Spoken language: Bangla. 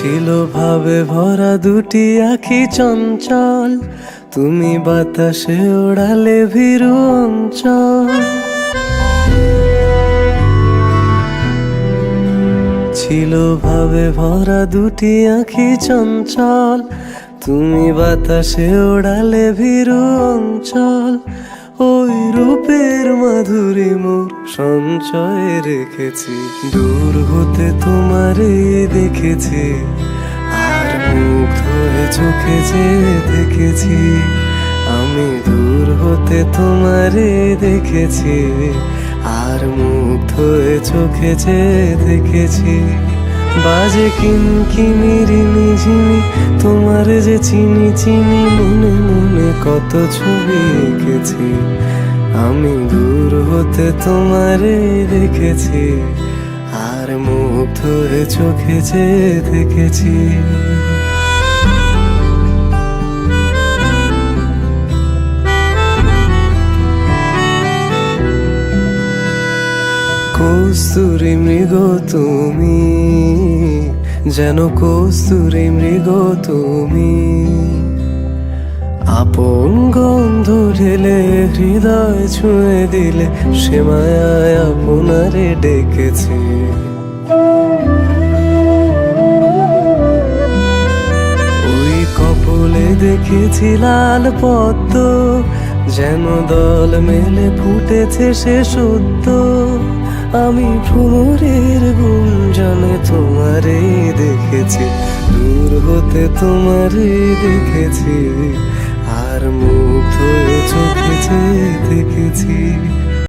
ছিল ভাবে ভরা দুটি আঁখি চঞ্চল, তুমি বাতাসে ওড়ালে ভীরু অঞ্চল। ছিল ভাবে ভরা দুটি আঁখি চঞ্চল, তুমি বাতাসে ওড়ালে ভীরু অঞ্চল। ওই রূপের মাধুরী মোর সঞ্চয়ে রেখেছি, দূর হতে তোমারে দেখেছি, আর মুগ্ধ হয়ে চোখে যে দেখেছি। আমি দূর হতে তোমারে দেখেছি, আর মুগ্ধ হয়ে চোখে যে দেখেছি। বাজে কিনকিনিরি নিঝিমি, তোমার যে চিনি চিনি, মনে মনে কত ছবি এঁকেছি। আমি দূর হতে তোমারে দেখেছি, আর মুগ্ধ হয়ে চোখে যে দেখেছি। কস্তুরী মৃগ তুমি, যেন কস্তুরী মৃগ তুমি। আপন গন্ধ ঢেলে হৃদয় ছুঁয়ে দিলে, সে মায়ায় আপনারে ডেকেছে। ওই কপলে দেখেছি লাল পদ্ম, যেন দল মেলে ফুটেছে সে সদ্য। আমি ভ্রমরের গুঞ্জনে তোমারে দেখেছি, দূর হতে তোমারে দেখেছি, আর মুগ্ধ হয়ে চোখে যে দেখেছি।